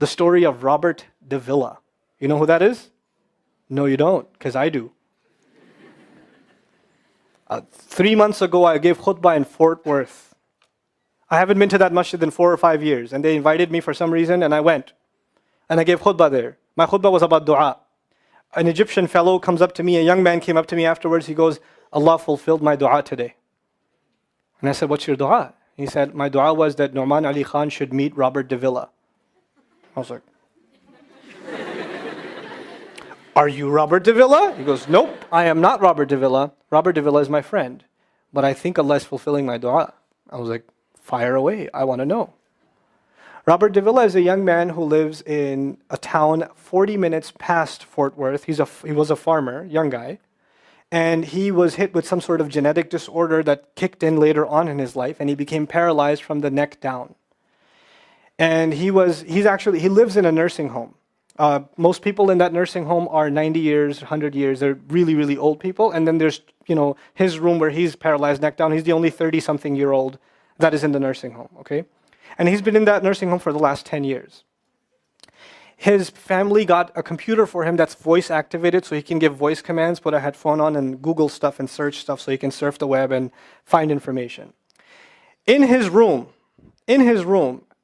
The story of Robert Davila. You know who that is? No, you don't, because I do. 3 months ago, I gave khutbah in Fort Worth. I haven't been to that masjid in 4 or 5 years, and they invited me for some reason, and I went. And I gave khutbah there. My khutbah was about dua. An Egyptian fellow comes up to me, a young man came up to me afterwards, he goes, Allah fulfilled my dua today. And I said, what's your dua? He said, my dua was that Nu'man Ali Khan should meet Robert Davila. I was like, are you Robert Davila? He goes, nope, I am not Robert Davila. Robert Davila is my friend. But I think Allah is fulfilling my dua. I was like, fire away, I want to know. Robert Davila is a young man who lives in a town 40 minutes past Fort Worth. He was a farmer, young guy. And he was hit with some sort of genetic disorder that kicked in later on in his life, and he became paralyzed from the neck down. And he lives in a nursing home. Most people in that nursing home are 90 years, 100 years. They're really, really old people. And then there's, his room where he's paralyzed neck down. He's the only 30-something-year-old that is in the nursing home, okay? And he's been in that nursing home for the last 10 years. His family got a computer for him that's voice activated, so he can give voice commands, put a headphone on and Google stuff and search stuff so he can surf the web and find information. In his room,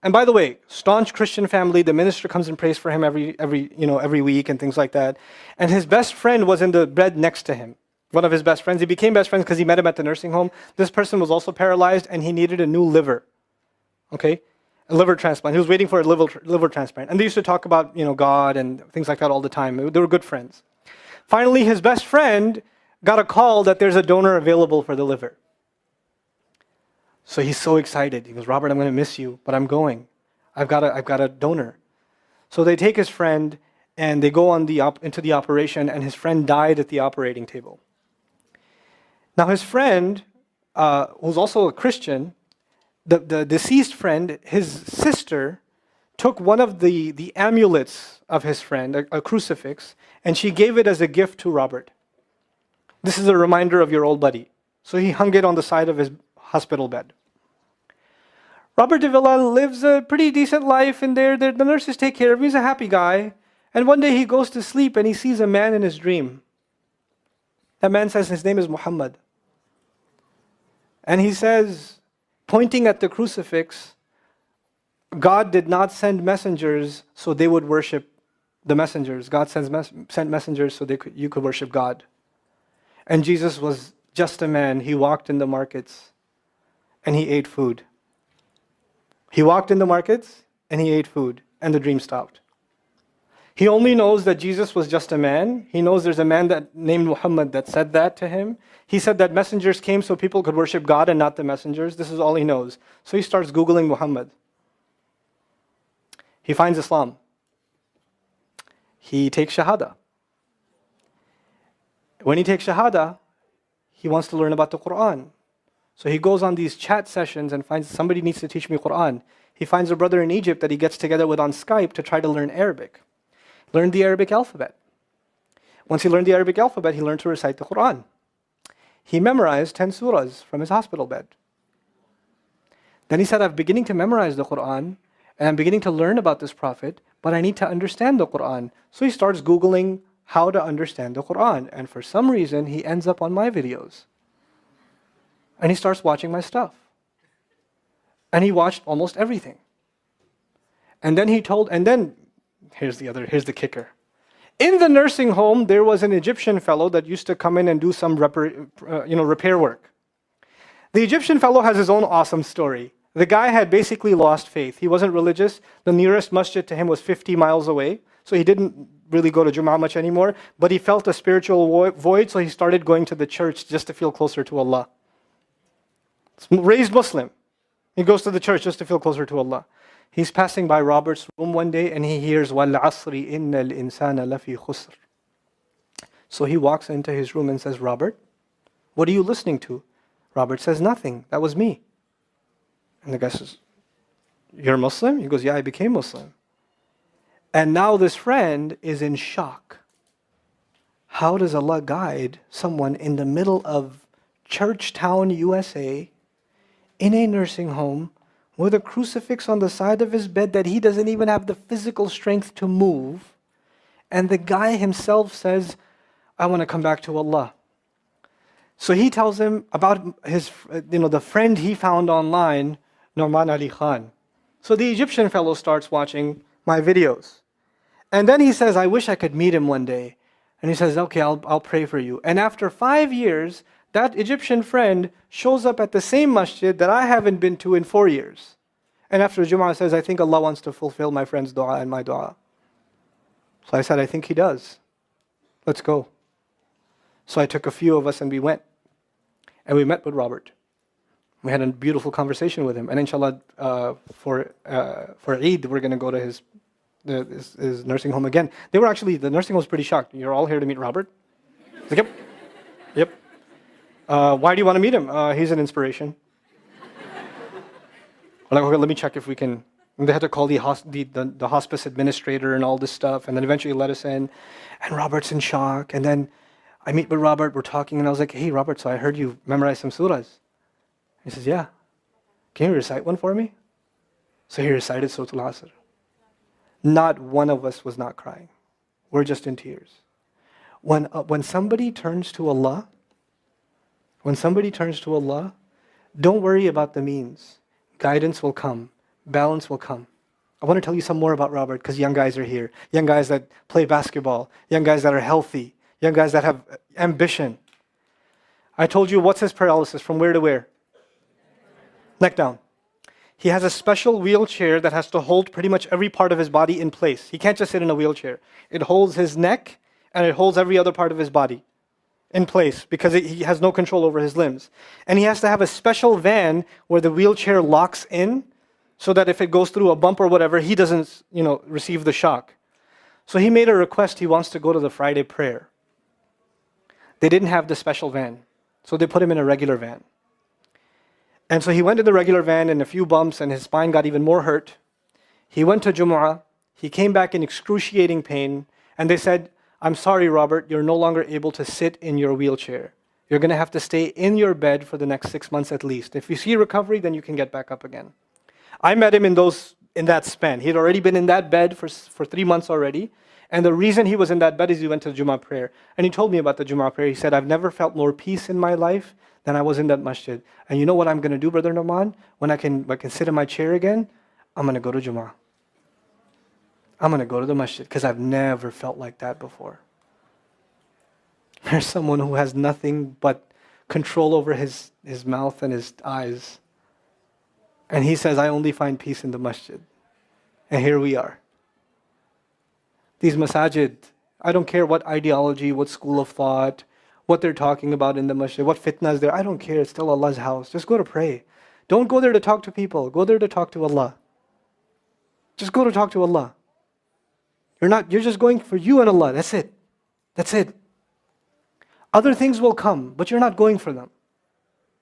and by the way, staunch Christian family, the minister comes and prays for him every week and things like that. And his best friend was in the bed next to him. One of his best friends. He became best friends because he met him at the nursing home. This person was also paralyzed and he needed a new liver. Okay? A liver transplant. He was waiting for a liver transplant. And they used to talk about, God and things like that all the time. They were good friends. Finally, his best friend got a call that there's a donor available for the liver. So he's so excited. He goes, Robert, I'm going to miss you, but I'm going. I've got a donor. So they take his friend and they go into the operation, and his friend died at the operating table. Now his friend, who's also a Christian, the deceased friend, his sister, took one of the amulets of his friend, a crucifix, and she gave it as a gift to Robert. This is a reminder of your old buddy. So he hung it on the side of his hospital bed. Robert Davila lives a pretty decent life in there. The nurses take care of him. He's a happy guy. And one day he goes to sleep and he sees a man in his dream. That man says his name is Muhammad. And he says, pointing at the crucifix, God did not send messengers so they would worship the messengers. God sent messengers so you could worship God. And Jesus was just a man. He walked in the markets and he ate food. He walked in the markets and he ate food, and the dream stopped. He only knows that Jesus was just a man. He knows there's a man named Muhammad that said that to him. He said that messengers came so people could worship God and not the messengers. This is all he knows. So he starts Googling Muhammad. He finds Islam. He takes Shahada. When he takes Shahada, he wants to learn about the Quran. So he goes on these chat sessions and finds somebody needs to teach me Quran. He finds a brother in Egypt that he gets together with on Skype to try to learn Arabic. Learned the Arabic alphabet. Once he learned the Arabic alphabet, he learned to recite the Quran. He memorized 10 surahs from his hospital bed. Then he said, I'm beginning to memorize the Quran, and I'm beginning to learn about this prophet, but I need to understand the Quran. So he starts Googling how to understand the Quran. And for some reason, he ends up on my videos. And he starts watching my stuff. And he watched almost everything. And then here's the kicker. In the nursing home, there was an Egyptian fellow that used to come in and do some repair work. The Egyptian fellow has his own awesome story. The guy had basically lost faith. He wasn't religious. The nearest masjid to him was 50 miles away. So he didn't really go to Jummah much anymore. But he felt a spiritual void, so he started going to the church just to feel closer to Allah. Raised Muslim. He goes to the church just to feel closer to Allah. He's passing by Robert's room one day and he hears, وَالْعَصْرِ إِنَّ الْإِنسَانَ لَفِي خُسْرٍ. So he walks into his room and says, Robert, what are you listening to? Robert says, nothing. That was me. And the guy says, you're Muslim? He goes, yeah, I became Muslim. And now this friend is in shock. How does Allah guide someone in the middle of Churchtown, USA, in a nursing home, with a crucifix on the side of his bed that he doesn't even have the physical strength to move. And the guy himself says, I want to come back to Allah. So he tells him about his, the friend he found online, Norman Ali Khan. So the Egyptian fellow starts watching my videos. And then he says, I wish I could meet him one day. And he says, okay, I'll pray for you. And after 5 years, that Egyptian friend shows up at the same masjid that I haven't been to in 4 years. And after Jum'ah says, I think Allah wants to fulfill my friend's dua and my dua. So I said, I think He does. Let's go. So I took a few of us and we went. And we met with Robert. We had a beautiful conversation with him. And inshallah, for Eid, we're going to go to his nursing home again. The nursing home was pretty shocked. You're all here to meet Robert? He's like, yep. Why do you want to meet him? He's an inspiration. I'm like, okay, let me check if we can. And they had to call the hospice administrator and all this stuff, and then eventually let us in. And Robert's in shock. And then I meet with Robert, we're talking, and I was like, hey, Robert, so I heard you memorize some surahs. He says, yeah. Can you recite one for me? So he recited Surah Al-Asr. Not one of us was not crying. We're just in tears. When somebody turns to Allah, don't worry about the means. Guidance will come. Balance will come. I want to tell you some more about Robert because young guys are here. Young guys that play basketball. Young guys that are healthy. Young guys that have ambition. I told you what's his paralysis, from where to where? Neck down. He has a special wheelchair that has to hold pretty much every part of his body in place. He can't just sit in a wheelchair. It holds his neck and it holds every other part of his body in place because he has no control over his limbs. And he has to have a special van where the wheelchair locks in so that if it goes through a bump or whatever, he doesn't, receive the shock. So he made a request. He wants to go to the Friday prayer. They didn't have the special van, so they put him in a regular van. And so he went in the regular van and a few bumps and his spine got even more hurt. He went to Jumu'ah. He came back in excruciating pain. And they said, I'm sorry, Robert, you're no longer able to sit in your wheelchair. You're going to have to stay in your bed for the next 6 months at least. If you see recovery, then you can get back up again. I met him in that span. He had already been in that bed for 3 months already. And the reason he was in that bed is he went to the Jummah prayer. And he told me about the Jummah prayer. He said, I've never felt more peace in my life than I was in that masjid. And you know what I'm going to do, Brother Norman? When I can sit in my chair again, I'm going to go to Jummah. I'm going to go to the masjid because I've never felt like that before. There's someone who has nothing but control over his mouth and his eyes. And he says, I only find peace in the masjid. And here we are. These masajid, I don't care what ideology, what school of thought, what they're talking about in the masjid, what fitna is there. I don't care. It's still Allah's house. Just go to pray. Don't go there to talk to people. Go there to talk to Allah. Just go to talk to Allah. You're just going for you and Allah. That's it. That's it. Other things will come, but you're not going for them.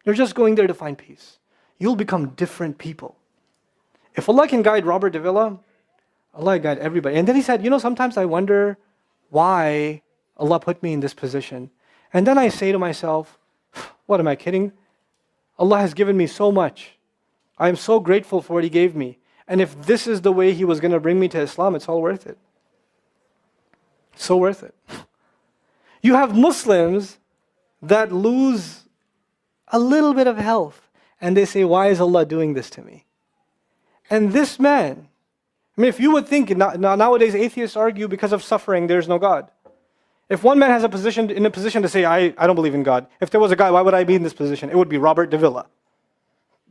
You're just going there to find peace. You'll become different people. If Allah can guide Robert Davila, Allah guide everybody. And then he said, sometimes I wonder why Allah put me in this position. And then I say to myself, what am I kidding? Allah has given me so much. I am so grateful for what He gave me. And if this is the way He was going to bring me to Islam, it's all worth it. So worth it. You have Muslims that lose a little bit of health and they say, why is Allah doing this to me? And this man, if you would think, nowadays atheists argue because of suffering, there's no God. If one man has in a position to say, I don't believe in God. If there was a guy, why would I be in this position? It would be Robert Davila.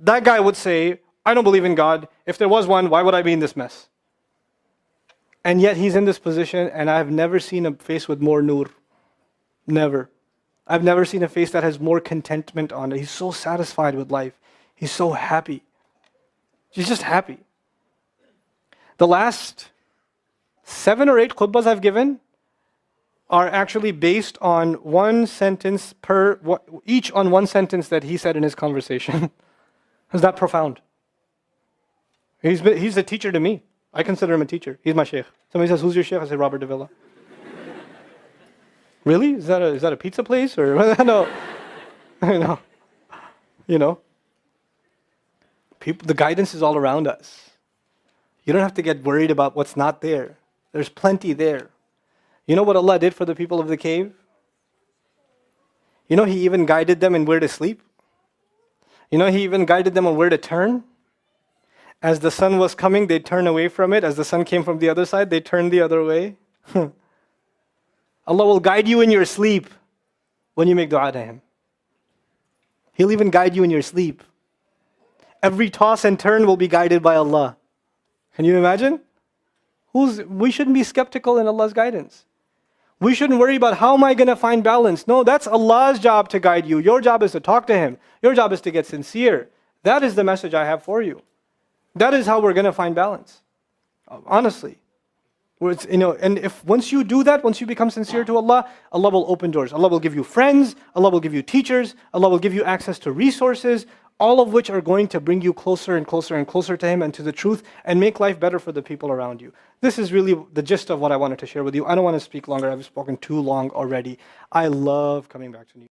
That guy would say, I don't believe in God. If there was one, why would I be in this mess? And yet he's in this position, and I've never seen a face with more nur. Never. I've never seen a face that has more contentment on it. He's so satisfied with life. He's so happy. He's just happy. The last 7 or 8 khutbahs I've given are actually based on one sentence each on one sentence that he said in his conversation. Is that profound? He's a teacher to me. I consider him a teacher. He's my sheikh. Somebody says, who's your sheikh? I say, Robert Davila. Really? Is that a pizza place? Or no. The guidance is all around us. You don't have to get worried about what's not there. There's plenty there. You know what Allah did for the people of the cave? You know He even guided them in where to sleep. You know He even guided them on where to turn. As the sun was coming, they'd turn away from it. As the sun came from the other side, they'd turn the other way. Allah will guide you in your sleep when you make dua to Him. He'll even guide you in your sleep. Every toss and turn will be guided by Allah. Can you imagine? We shouldn't be skeptical in Allah's guidance. We shouldn't worry about how am I going to find balance. No, that's Allah's job to guide you. Your job is to talk to Him. Your job is to get sincere. That is the message I have for you. That is how we're going to find balance. Honestly. And if once you do that, once you become sincere to Allah, Allah will open doors. Allah will give you friends. Allah will give you teachers. Allah will give you access to resources, all of which are going to bring you closer and closer and closer to Him and to the truth and make life better for the people around you. This is really the gist of what I wanted to share with you. I don't want to speak longer. I've spoken too long already. I love coming back to New York.